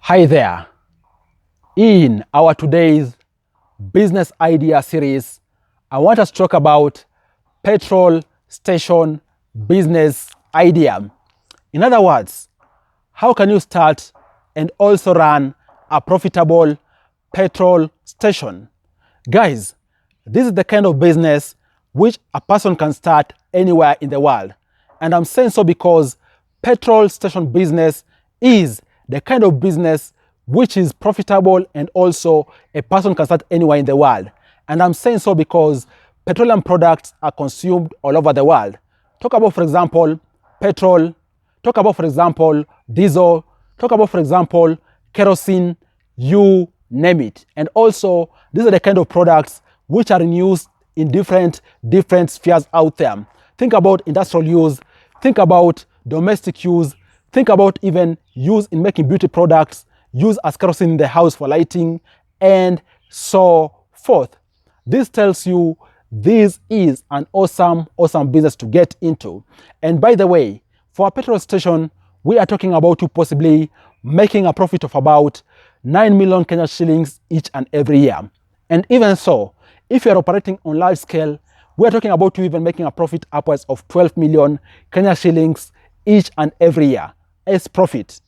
Hi there. In our today's business idea series, I want us to talk about petrol station business idea. In other words, how can you start and also run a profitable petrol station? Guys, this is the kind of business which a person can start anywhere in the world. And I'm saying so because petrol station business is the kind of business which is profitable and also a person can start anywhere in the world. And I'm saying so because petroleum products are consumed all over the world. Talk about, for example, petrol. Talk about, for example, diesel. Talk about, for example, kerosene. You name it. And also, these are the kind of products which are in use in different spheres out there. Think about industrial use. Think about domestic use. Think about even use in making beauty products, use as kerosene in the house for lighting, and so forth. This tells you this is an awesome business to get into. And by the way, for a petrol station, we are talking about you possibly making a profit of about 9 million Kenya shillings each and every year. And even so, if you are operating on large scale, we are talking about you even making a profit upwards of 12 million Kenya shillings each and every year as profit.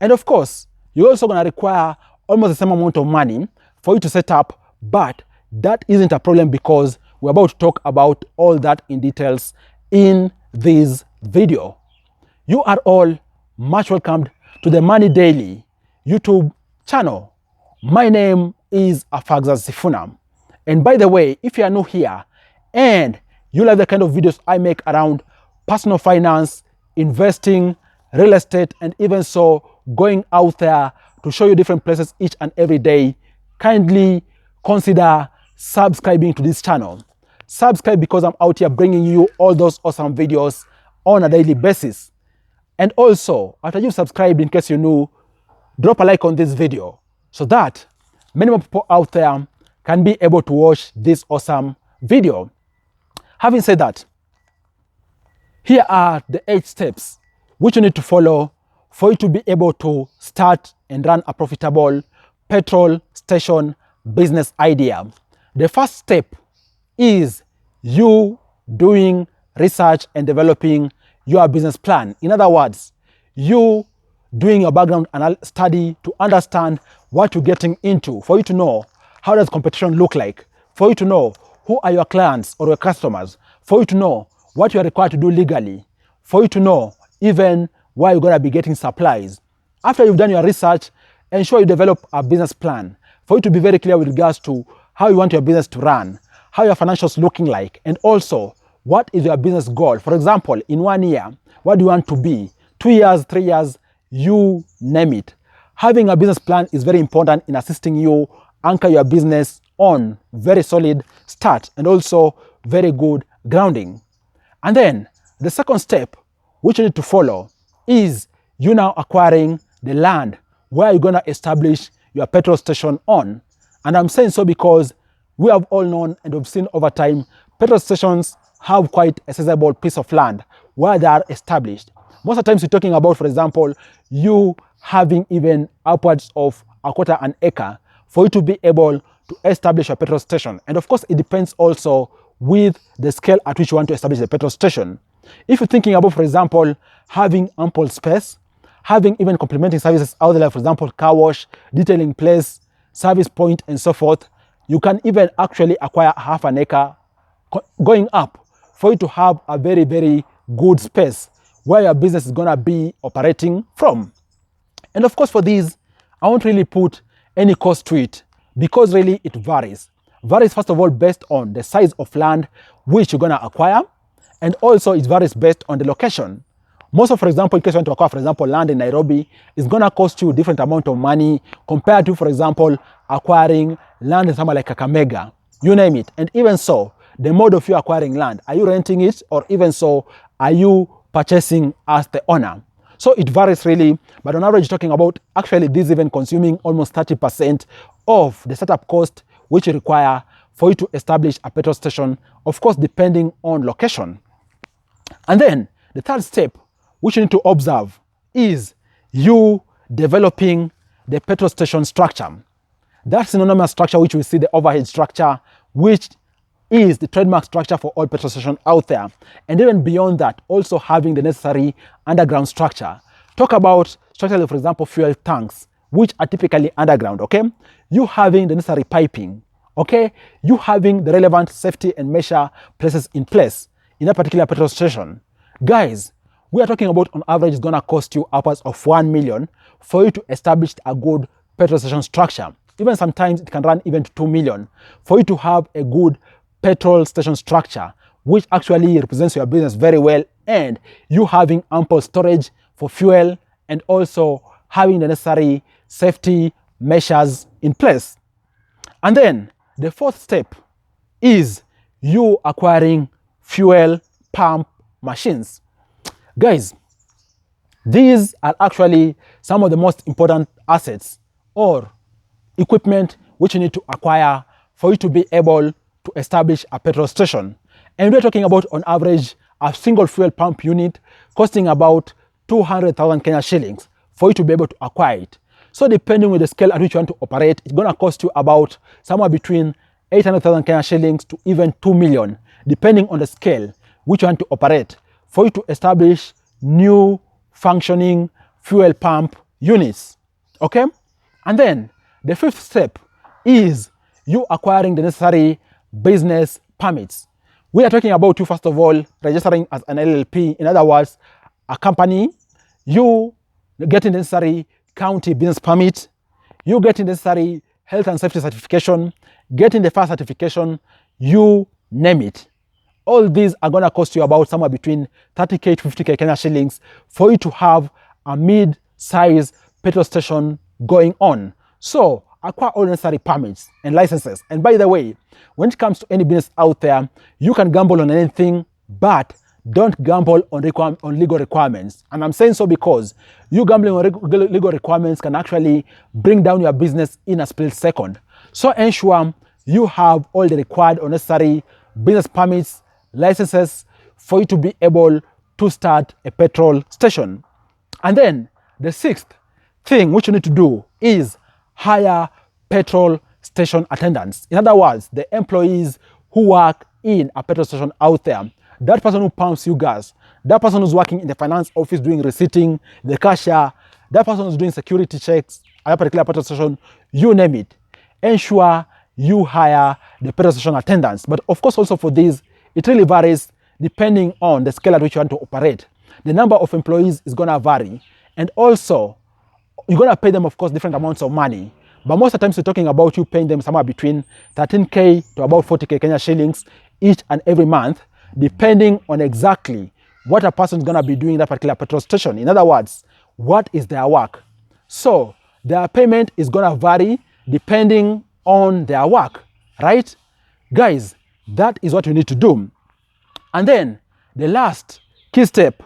And of course, you're also going to require almost the same amount of money for you to set up, but that isn't a problem because we're about to talk about all that in details in this video. You are all much welcomed to the Money Daily YouTube channel. My name is Afagza Sifuna. And by the way, if you are new here and you like the kind of videos I make around personal finance, investing, real estate, and even so going out there to show you different places each and every day, kindly consider subscribing to this channel. Subscribe because I'm out here bringing you all those awesome videos on a daily basis. And also, after you've subscribed, in case you're new, drop a like on this video so that many more people out there can be able to watch this awesome video. Having said that, here are the 8 steps which you need to follow for you to be able to start and run a profitable petrol station business idea. The first step is you doing research and developing your business plan. In other words, you doing your background study to understand what you're getting into, for you to know how does competition look like, for you to know who are your clients or your customers, for you to know what you are required to do legally, for you to know even where you're going to be getting supplies. After you've done your research, ensure you develop a business plan for you to be very clear with regards to how you want your business to run, how your financials looking like, and also what is your business goal. For example, in 1 year, what do you want to be? 2 years, 3 years, you name it. Having a business plan is very important in assisting you anchor your business on very solid start and also very good grounding. And then the second step which you need to follow is you now acquiring the land where you're going to establish your petrol station on. And I'm saying so because we have all known and we've seen over time, petrol stations have quite a sizable piece of land where they are established. Most of the times we're talking about, for example, you having even upwards of 1/4 an acre for you to be able to establish a petrol station. And of course, it depends also with the scale at which you want to establish the petrol station. If you're thinking about, for example, having ample space, having even complementing services out there, for example, car wash, detailing place, service point, and so forth, you can even actually acquire 1/2 an acre going up for you to have a very good space where your business is going to be operating from. And of course, for these, I won't really put any cost to it because really it varies. Varies first of all based on the size of land which you're going to acquire, and also it varies based on the location. Most of, for example, in case you want to acquire, for example, land in Nairobi, it's going to cost you a different amount of money compared to, for example, acquiring land in somewhere like Kakamega, you name it. And even so, the mode of you acquiring land, are you renting it, or even so, are you purchasing as the owner? So it varies really, but on average, talking about actually this even consuming almost 30% of the setup cost which you require for you to establish a petrol station, of course, depending on location. And then the third step which you need to observe is you developing the petrol station structure. That synonymous structure which we see, the overhead structure, which is the trademark structure for all petrol stations out there. And even beyond that, also having the necessary underground structure. Talk about structure, for example, fuel tanks, which are typically underground, okay? You having the necessary piping, okay? You having the relevant safety and measure places in place in a particular petrol station. Guys, we are talking about on average it's gonna cost you upwards of 1 million for you to establish a good petrol station structure. Even sometimes it can run even to 2 million for you to have a good petrol station structure, which actually represents your business very well, and you having ample storage for fuel and also having the necessary safety measures in place. And then the fourth step is you acquiring fuel pump machines. Guys, these are actually some of the most important assets or equipment which you need to acquire for you to be able to establish a petrol station. And we're talking about on average a single fuel pump unit costing about 200,000 Kenya shillings for you to be able to acquire it. So depending on the scale at which you want to operate, it's going to cost you about somewhere between 800,000 Kenya shillings to even 2 million, depending on the scale which you want to operate for you to establish new functioning fuel pump units, okay? And then the fifth step is you acquiring the necessary business permits. We are talking about you, first of all, registering as an LLP, in other words, a company, you getting the necessary county business permit, you getting the necessary health and safety certification, getting the fire certification, you name it. All these are going to cost you about somewhere between 30K to 50K Kenya shillings for you to have a mid-size petrol station going on. So acquire all necessary permits and licenses. And by the way, when it comes to any business out there, you can gamble on anything, but don't gamble on legal requirements. And I'm saying so because you gambling on legal requirements can actually bring down your business in a split second. So ensure you have all the required or necessary business permits, licenses for you to be able to start a petrol station. And then the sixth thing which you need to do is hire petrol station attendants. In other words, the employees who work in a petrol station out there. That person who pumps you gas, that person who's working in the finance office doing receipting, the cashier, that person who's doing security checks at a particular petrol station, you name it. Ensure you hire the petrol station attendants. But of course, also for this, it really varies depending on the scale at which you want to operate. The number of employees is going to vary. And also, you're going to pay them, of course, different amounts of money. But most of the times, we're talking about you paying them somewhere between 13K to about 40K Kenya shillings each and every month, depending on exactly what a person is going to be doing in that particular petrol station. In other words, what is their work? So their payment is going to vary depending on their work, right? Guys, that is what you need to do. And then the last key step,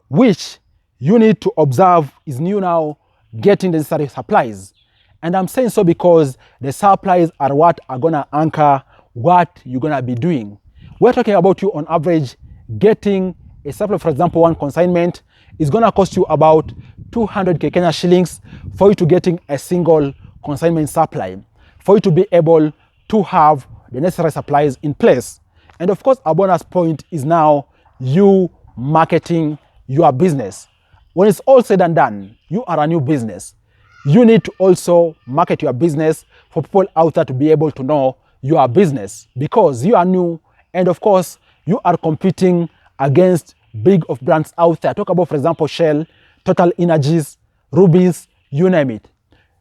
which you need to observe, is you now getting the necessary supplies. And I'm saying so because the supplies are what are going to anchor what you're going to be doing. We're talking about you on average getting a supply, for example, one consignment is going to cost you about 200K Kenya shillings for you to getting a single consignment supply, for you to be able to have the necessary supplies in place. And of course, a bonus point is now you marketing your business. When it's all said and done, you are a new business. You need to also market your business for people out there to be able to know your business because you are new. And of course, you are competing against big of brands out there. Talk about, for example, Shell, Total Energies, Rubies, you name it.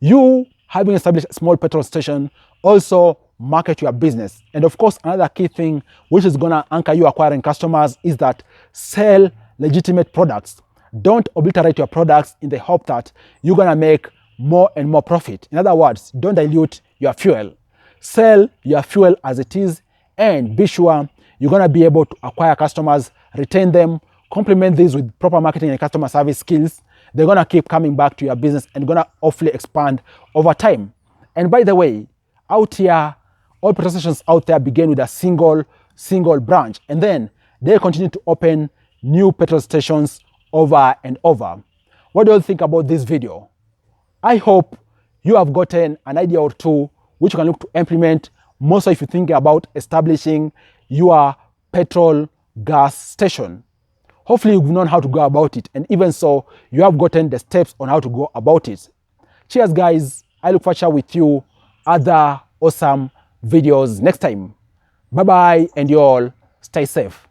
You having established a small petrol station, also market your business. And of course, another key thing which is going to anchor you acquiring customers is that sell legitimate products. Don't obliterate your products in the hope that you're going to make more and more profit. In other words, don't dilute your fuel. Sell your fuel as it is and be sure you're going to be able to acquire customers, retain them, complement this with proper marketing and customer service skills. They're going to keep coming back to your business and going to hopefully expand over time. And by the way, out here, all petrol stations out there begin with a single branch, and then they continue to open new petrol stations over and over. What do you think about this video? I hope you have gotten an idea or two which you can look to implement, more so if you think about establishing your petrol gas station. Hopefully you've known how to go about it, and even so, you have gotten the steps on how to go about it. Cheers guys, I look forward to share with you other awesome videos next time. Bye bye, and you all stay safe.